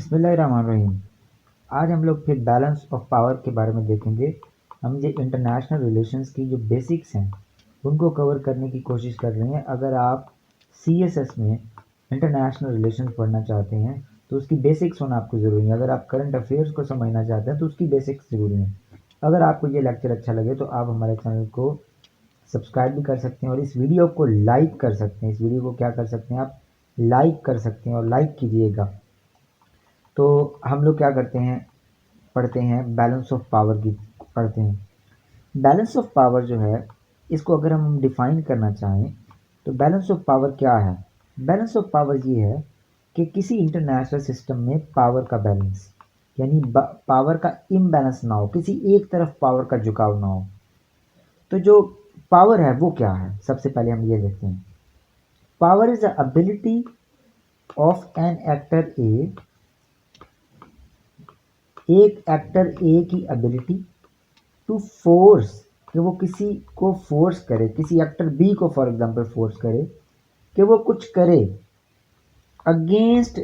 बिस्मिल्लाहिर्रहमानिर्रहीम। आज हम लोग फिर बैलेंस ऑफ पावर के बारे में देखेंगे। हम ये इंटरनेशनल रिलेशंस की जो बेसिक्स हैं उनको कवर करने की कोशिश कर रहे हैं। अगर आप सीएसएस में इंटरनेशनल रिलेशंस पढ़ना चाहते हैं तो उसकी बेसिक्स होना आपको ज़रूरी है। अगर आप करंट अफेयर्स को समझना चाहते हैं तो उसकी बेसिक्स ज़रूरी है। अगर आपको ये लेक्चर अच्छा लगे तो आप हमारे चैनल को सब्सक्राइब भी कर सकते हैं और इस वीडियो को लाइक कर सकते हैं। इस वीडियो को क्या कर सकते हैं, आप लाइक कर सकते हैं और लाइक कीजिएगा। तो हम लोग क्या करते हैं, पढ़ते हैं बैलेंस ऑफ पावर की पढ़ते हैं। बैलेंस ऑफ पावर जो है, इसको अगर हम डिफाइन करना चाहें तो बैलेंस ऑफ पावर क्या है। बैलेंस ऑफ पावर ये है कि किसी इंटरनेशनल सिस्टम में पावर का बैलेंस, यानी पावर का इम्बैलेंस ना हो, किसी एक तरफ पावर का झुकाव ना हो। तो जो पावर है वो क्या है, सबसे पहले हम ये देखते हैं। Power is the ability of an actor A, एक एक्टर ए की एबिलिटी टू फोर्स, कि वो किसी को फोर्स करे, किसी एक्टर बी को फॉर एग्जांपल फोर्स करे कि वो कुछ करे अगेंस्ट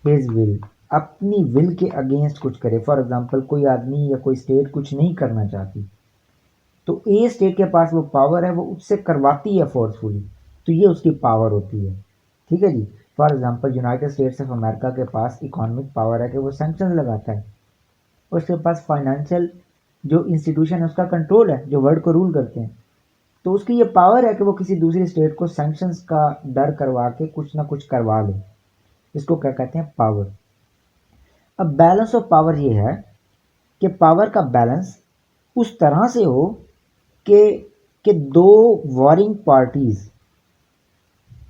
हिज विल, अपनी विल के अगेंस्ट कुछ करे। फॉर एग्जांपल कोई आदमी या कोई स्टेट कुछ नहीं करना चाहती तो ए स्टेट के पास वो पावर है, वो उससे करवाती है फोर्सफुली, तो ये उसकी पावर होती है। ठीक है जी। For example United States of America के पास इकोनॉमिक पावर है कि वो सैंक्शन लगाता है, उसके पास फाइनेंशियल जो इंस्टीट्यूशन है उसका कंट्रोल है, जो वर्ल्ड को रूल करते हैं। तो उसकी ये पावर है कि वो किसी दूसरी स्टेट को सैंक्शंस का डर करवा के कुछ ना कुछ करवा ले। इसको क्या कहते हैं, पावर। अब बैलेंस ऑफ पावर ये है कि पावर का बैलेंस उस तरह से हो कि दो वॉरिंग पार्टीज,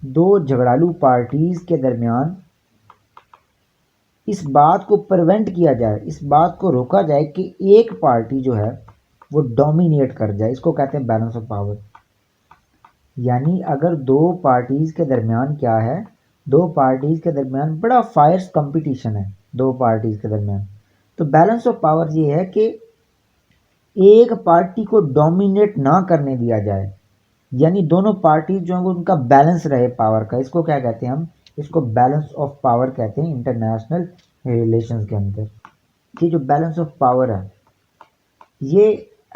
दो झगड़ालू पार्टीज के दरमियान इस बात को प्रिवेंट किया जाए, इस बात को रोका जाए कि एक पार्टी जो है वो डोमिनेट कर जाए। इसको कहते हैं बैलेंस ऑफ पावर। यानी अगर दो पार्टीज के दरमियान क्या है, दो पार्टीज के दरमियान बड़ा फायर्स कंपटीशन है दो पार्टीज के दरमियान, तो बैलेंस ऑफ पावर ये है कि एक पार्टी को डोमिनेट ना करने दिया जाए, यानी दोनों पार्टी जो है वो उनका बैलेंस रहे पावर का। इसको क्या कहते हैं हम, इसको बैलेंस ऑफ पावर कहते हैं इंटरनेशनल रिलेशंस के अंदर। ये जो बैलेंस ऑफ पावर है ये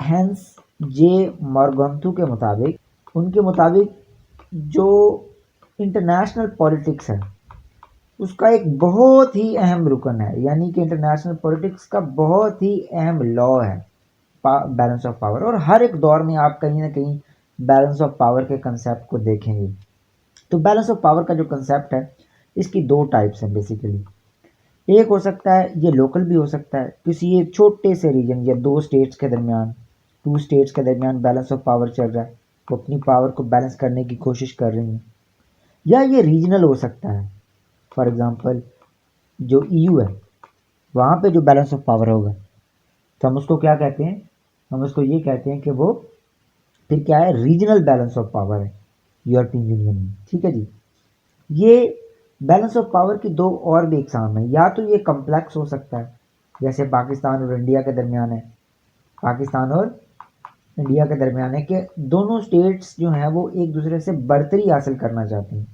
हैंस जे मॉर्गन्थु के मुताबिक, उनके मुताबिक जो इंटरनेशनल पॉलिटिक्स है उसका एक बहुत ही अहम रुकन है, यानी कि इंटरनेशनल पॉलिटिक्स का बहुत ही अहम लॉ है बैलेंस ऑफ पावर। और हर एक दौर में आप कहीं ना कहीं बैलेंस ऑफ पावर के कंसेप्ट को देखेंगे। तो बैलेंस ऑफ पावर का जो कंसेप्ट है इसकी दो टाइप्स हैं बेसिकली। एक हो सकता है, ये लोकल भी हो सकता है, किसी एक छोटे से रीजन या दो स्टेट्स के दरमियान, टू स्टेट्स के दरमियान बैलेंस ऑफ पावर चल रहा है, वो अपनी पावर को बैलेंस करने की कोशिश कर रही हैं। या ये रीजनल हो सकता है, फॉर एग्जांपल जो ईयू है वहाँ पे जो बैलेंस ऑफ पावर होगा तो हम उसको क्या कहते हैं, हम उसको ये कहते हैं कि वो फिर क्या है, रीजनल बैलेंस ऑफ पावर है यूरोपियन यूनियन में। ठीक है जी। ये बैलेंस ऑफ पावर की दो और भी एग्जाम है। या तो ये कम्प्लेक्स हो सकता है, जैसे पाकिस्तान और इंडिया के दरमियान है, पाकिस्तान और इंडिया के दरमियान है कि दोनों स्टेट्स जो हैं वो एक दूसरे से बढ़तरी हासिल करना चाहती हैं।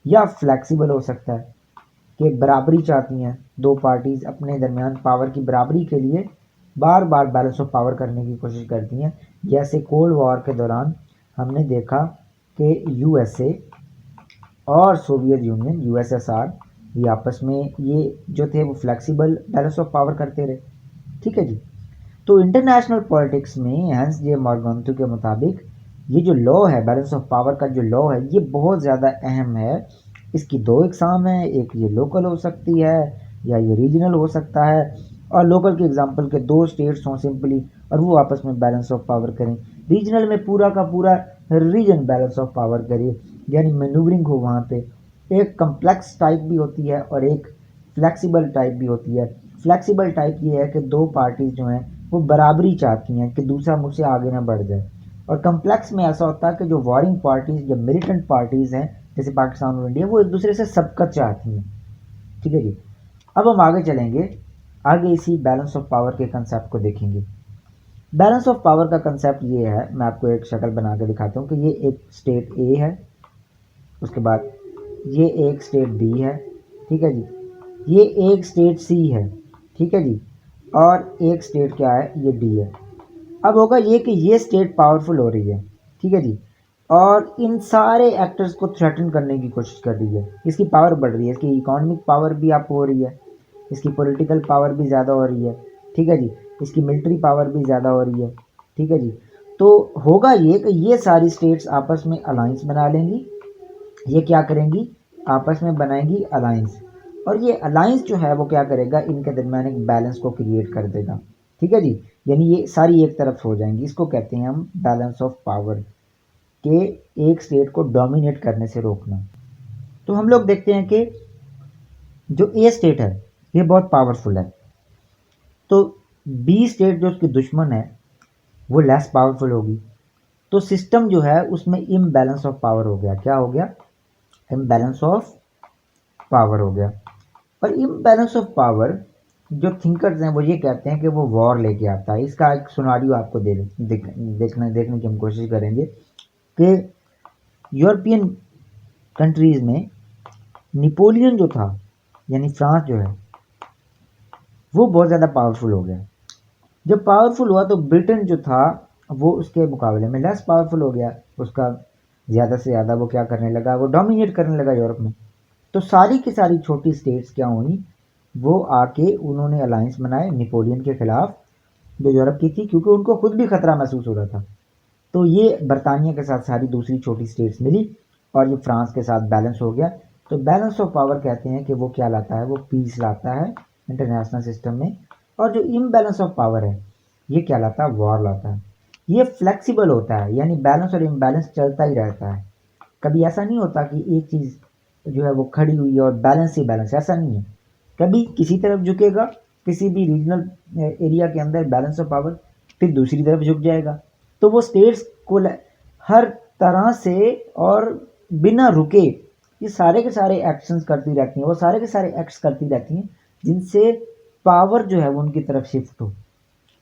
या फ्लैक्सिबल हो सकता है कि बराबरी चाहती हैं दो पार्टीज, अपने दरमियान पावर की बराबरी के लिए बार बार बैलेंस ऑफ पावर करने की कोशिश करती हैं। जैसे कोल्ड वॉर के दौरान हमने देखा कि यूएसए और सोवियत यूनियन यूएसएसआर ये आपस में ये जो थे वो फ्लेक्सिबल बैलेंस ऑफ पावर करते रहे। ठीक है जी। तो इंटरनेशनल पॉलिटिक्स में हैंस जे मॉर्गन्थु के मुताबिक ये जो लॉ है, बैलेंस ऑफ पावर का जो लॉ है, ये बहुत ज़्यादा अहम है। इसकी दो एग्ज़ाम है, एक ये लोकल हो सकती है या ये रीजनल हो सकता है। और लोकल के एग्जांपल के दो स्टेट्स हों सिंपली और वो आपस में बैलेंस ऑफ पावर करें। रीजनल में पूरा का पूरा रीजन बैलेंस ऑफ पावर करे, यानी मैनूवरिंग हो वहाँ पे। एक कम्प्लेक्स टाइप भी होती है और एक फ्लेक्सिबल टाइप भी होती है। फ्लेक्सिबल टाइप ये है कि दो पार्टीज जो हैं वो बराबरी चाहती हैं कि दूसरा मुझसे आगे ना बढ़ जाए। और कम्प्लेक्स में ऐसा होता है कि जो वॉरिंग पार्टीज या मिलिटेंट पार्टीज हैं जैसे पाकिस्तान और इंडिया, वो एक दूसरे से सबकत चाहती हैं। ठीक है जी। अब हम आगे चलेंगे, आगे इसी बैलेंस ऑफ पावर के कंसेप्ट को देखेंगे। बैलेंस ऑफ पावर का कंसेप्ट ये है, मैं आपको एक शक्ल बना के दिखाता हूँ कि ये एक स्टेट ए है, उसके बाद ये एक स्टेट बी है। ठीक है जी। ये एक स्टेट सी है, ठीक है जी, और एक स्टेट क्या है, ये डी है। अब होगा ये कि ये स्टेट पावरफुल हो रही है, ठीक है जी, और इन सारे एक्टर्स को थ्रेटन करने की कोशिश कर रही है। इसकी पावर बढ़ रही है, इसकी इकोनॉमिक पावर भी अप हो रही है, इसकी पॉलिटिकल पावर भी ज़्यादा हो रही है, ठीक है जी, इसकी मिलिट्री पावर भी ज़्यादा हो रही है, ठीक है जी। तो होगा ये कि ये सारी स्टेट्स आपस में अलायंस बना लेंगी। ये क्या करेंगी, आपस में बनाएंगी अलायंस, और ये अलायंस जो है वो क्या करेगा, इनके दरमियान एक बैलेंस को क्रिएट कर देगा, ठीक है जी। यानी ये सारी एक तरफ हो जाएंगी। इसको कहते हैं हम बैलेंस ऑफ पावर, के एक स्टेट को डोमिनेट करने से रोकना। तो हम लोग देखते हैं कि जो ए स्टेट है ये बहुत पावरफुल है, तो बी स्टेट जो उसकी दुश्मन है वो लेस पावरफुल होगी। तो सिस्टम जो है उसमें इम्बैलेंस ऑफ पावर हो गया। क्या हो गया, इम्बैलेंस ऑफ पावर हो गया। और इम्बैलेंस ऑफ पावर जो थिंकर्स हैं वो ये कहते हैं कि वो वॉर लेके आता है। इसका एक सिनेरियो आपको देखने की हम कोशिश करेंगे कि यूरोपियन कंट्रीज़ में नेपोलियन जो था, यानी फ्रांस जो है, वो बहुत ज़्यादा पावरफुल हो गया। जब पावरफुल हुआ तो ब्रिटेन जो था वो उसके मुकाबले में लेस पावरफुल हो गया। उसका ज़्यादा से ज़्यादा वो क्या करने लगा, वो डोमिनेट करने लगा यूरोप में। तो सारी की सारी छोटी स्टेट्स क्या हुई, वो आके उन्होंने अलायंस बनाए नेपोलियन के खिलाफ जो यूरोप की थी, क्योंकि उनको खुद भी खतरा महसूस हो रहा था। तो ये बरतानिया के साथ सारी दूसरी छोटी स्टेट्स मिली और ये फ्रांस के साथ बैलेंस हो गया। तो बैलेंस ऑफ पावर कहते हैं कि वो क्या लाता है, वो पीस लाता है इंटरनेशनल सिस्टम में। और जो इम्बैलेंस ऑफ पावर है ये क्या लाता है, वॉर लाता है। ये फ्लेक्सिबल होता है, यानी बैलेंस और इम्बैलेंस चलता ही रहता है। कभी ऐसा नहीं होता कि एक चीज़ जो है वो खड़ी हुई है और बैलेंस ही बैलेंस, ऐसा नहीं है। कभी किसी तरफ झुकेगा, किसी भी रीजनल एरिया के अंदर बैलेंस ऑफ पावर, फिर दूसरी तरफ झुक जाएगा। तो वो स्टेट्स को हर तरह से और बिना रुके ये सारे के सारे एक्शंस करती रहती हैं, वो सारे के सारे एक्ट्स करती रहती हैं जिनसे पावर जो है वो उनकी तरफ शिफ्ट हो।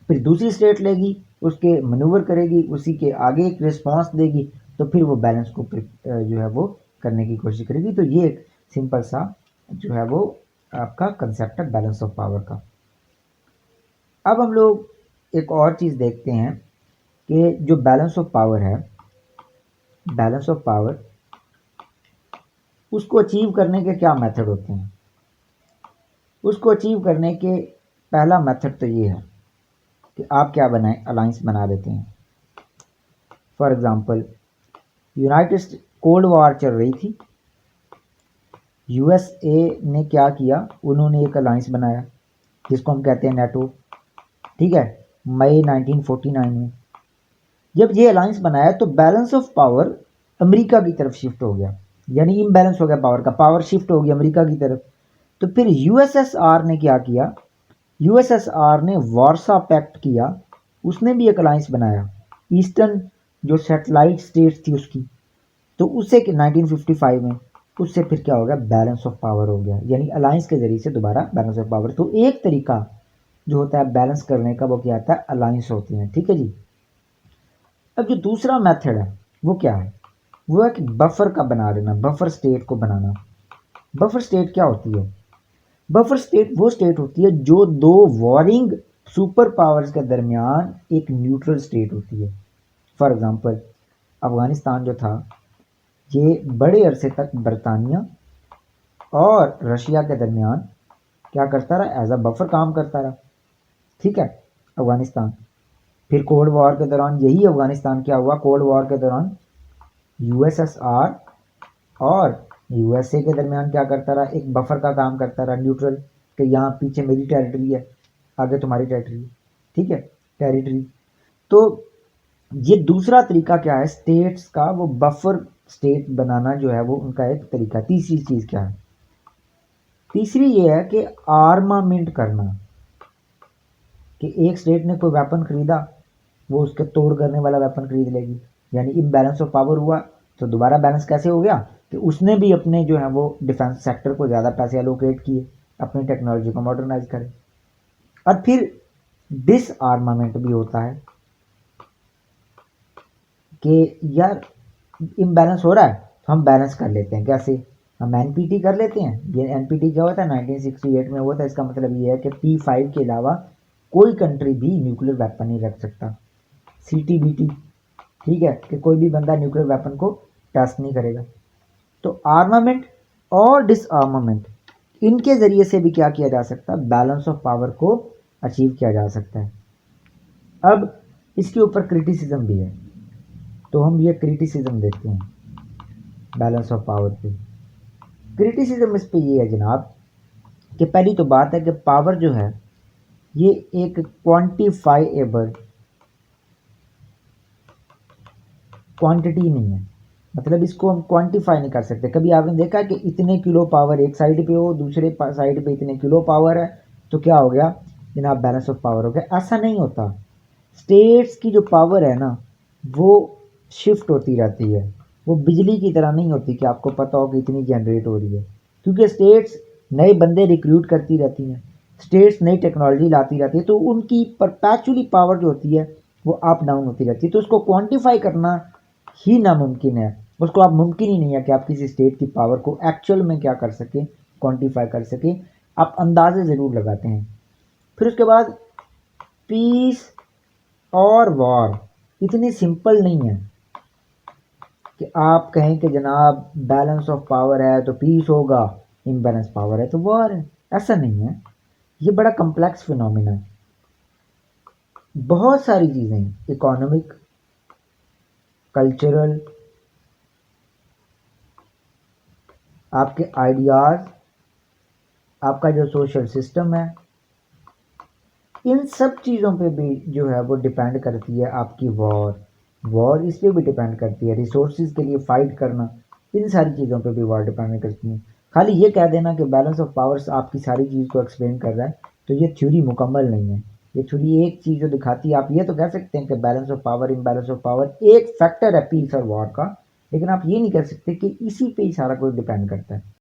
फिर दूसरी स्टेट लेगी, उसके मनूवर करेगी, उसी के आगे एक रिस्पॉन्स देगी, तो फिर वो बैलेंस को जो है वो करने की कोशिश करेगी। तो ये एक सिंपल सा जो है वो आपका कंसेप्ट है बैलेंस ऑफ पावर का। अब हम लोग एक और चीज़ देखते हैं कि जो बैलेंस ऑफ पावर है, बैलेंस ऑफ पावर उसको अचीव करने के क्या मेथड होते हैं। उसको अचीव करने के पहला मेथड तो ये है कि आप क्या बनाएं, अलायंस बना लेते हैं। For example United cold war चल रही थी, यूएसए ने क्या किया, उन्होंने एक अलायंस बनाया जिसको हम कहते हैं नेटो, ठीक है, मई 1949 में। जब ये अलायंस बनाया तो बैलेंस ऑफ पावर अमेरिका की तरफ शिफ्ट हो गया, यानी इम्बैलेंस हो गया पावर का, पावर शिफ्ट हो गई अमेरिका की तरफ। तो फिर यूएसएसआर ने क्या किया, यूएसएसआर ने वार्सा पैक्ट किया, उसने भी एक अलायंस बनाया ईस्टर्न जो सैटेलाइट स्टेट्स थी उसकी। तो उससे 1955 में उससे फिर क्या हो गया, बैलेंस ऑफ पावर हो गया, यानी अलायंस के जरिए से दोबारा बैलेंस ऑफ पावर। तो एक तरीका जो होता है बैलेंस करने का वो क्या आता है, अलायंस होते हैं, ठीक है जी। अब जो दूसरा मेथड है वो क्या है, वो है कि बफर का बना लेना, बफर स्टेट को बनाना। बफर स्टेट क्या होती है, बफर स्टेट वो स्टेट होती है जो दो वॉरिंग सुपर पावर्स के दरमियान एक न्यूट्रल स्टेट होती है। फॉर एग्जांपल अफगानिस्तान जो था ये बड़े अरसे तक बरतानिया और रशिया के दरमियान क्या करता रहा, एज अ बफर काम करता रहा, ठीक है, अफगानिस्तान। फिर कोल्ड वॉर के दौरान यही अफगानिस्तान क्या हुआ, कोल्ड वॉर के दौरान यूएसएसआर और यूएसए के दरमियान क्या करता रहा, एक बफर का काम करता रहा, न्यूट्रल, कि यहाँ पीछे मेरी टेरिटरी है, आगे तुम्हारी टेरिटरी है, ठीक है, टेरिटरी। तो ये दूसरा तरीका क्या है स्टेट्स का, वो बफर स्टेट बनाना जो है वो उनका एक तरीका। तीसरी चीज़ क्या है, तीसरी ये है कि आर्मामेंट करना, कि एक स्टेट ने कोई वेपन खरीदा, वो उसके तोड़ करने वाला वेपन खरीद लेगी, यानी इम्बैलेंस ऑफ पावर हुआ। तो दोबारा बैलेंस कैसे हो गया कि उसने भी अपने जो है वो डिफेंस सेक्टर को ज़्यादा पैसे एलोकेट किए, अपनी टेक्नोलॉजी को मॉडर्नाइज करे। और फिर डिस आर्मामेंट भी होता है कि यार इम्बैलेंस हो रहा है तो हम बैलेंस कर लेते हैं, कैसे, हम एनपीटी कर लेते हैं। ये एनपीटी क्या होता है, 1968 में हुआ था। इसका मतलब ये है कि P5 के अलावा कोई कंट्री भी न्यूक्लियर वेपन नहीं रख सकता। CTBT, ठीक है, कि कोई भी बंदा न्यूक्लियर वेपन को टेस्ट नहीं करेगा। तो आर्मामेंट और डिसआर्मामेंट, इनके ज़रिए से भी क्या किया जा सकता है, बैलेंस ऑफ पावर को अचीव किया जा सकता है। अब इसके ऊपर क्रिटिसिज्म भी है, तो हम ये क्रिटिसिज्म देखते हैं बैलेंस ऑफ पावर पे। क्रिटिसिज्म इस पे ये है जनाब कि पहली तो बात है कि पावर जो है ये एक क्वांटिफाइएबल क्वांटिटी नहीं है। मतलब इसको हम क्वांटिफाई नहीं कर सकते। कभी आपने देखा कि इतने किलो पावर एक साइड पे हो, दूसरे साइड पे इतने किलो पावर है, तो क्या हो गया जनाब, बैलेंस ऑफ पावर हो गया? ऐसा नहीं होता। स्टेट्स की जो पावर है ना, वो शिफ्ट होती रहती है। वो बिजली की तरह नहीं होती कि आपको पता हो कि इतनी जनरेट हो रही है, क्योंकि स्टेट्स नए बंदे रिक्रूट करती रहती हैं, स्टेट्स नई टेक्नोलॉजी लाती रहती है, तो उनकी परपैचुअली पावर जो होती है वो अप डाउन होती रहती है। तो उसको क्वांटिफाई करना ही नामुमकिन है। उसको आप मुमकिन ही नहीं है कि आप किसी स्टेट की पावर को एक्चुअल में क्या कर सकें, क्वांटिफाई कर सकें। आप अंदाजे ज़रूर लगाते हैं। फिर उसके बाद पीस और वॉर इतनी सिंपल नहीं है कि आप कहें कि जनाब बैलेंस ऑफ पावर है तो पीस होगा, इम्बैलेंस पावर है तो वॉर है। ऐसा नहीं है। ये बड़ा कम्प्लेक्स फिनोमिना है। बहुत सारी चीज़ें, इकोनॉमिक, कल्चरल, आपके आइडियाज़, आपका जो सोशल सिस्टम है, इन सब चीज़ों पे भी जो है वो डिपेंड करती है आपकी वॉर इस पे भी डिपेंड करती है। रिसोर्सेज के लिए फ़ाइट करना, इन सारी चीज़ों पे भी वॉर डिपेंड करती है। खाली ये कह देना कि बैलेंस ऑफ पावर्स आपकी सारी चीज़ को एक्सप्लेन कर रहा है, तो ये थ्योरी मुकम्मल नहीं है। ये थ्योरी एक चीज़ जो दिखाती है, आप ये तो कह सकते हैं कि balance of power, imbalance of power एक फैक्टर है पीस और वॉर का, लेकिन आप ये नहीं कह सकते कि इसी पे ही सारा कुछ डिपेंड करता है।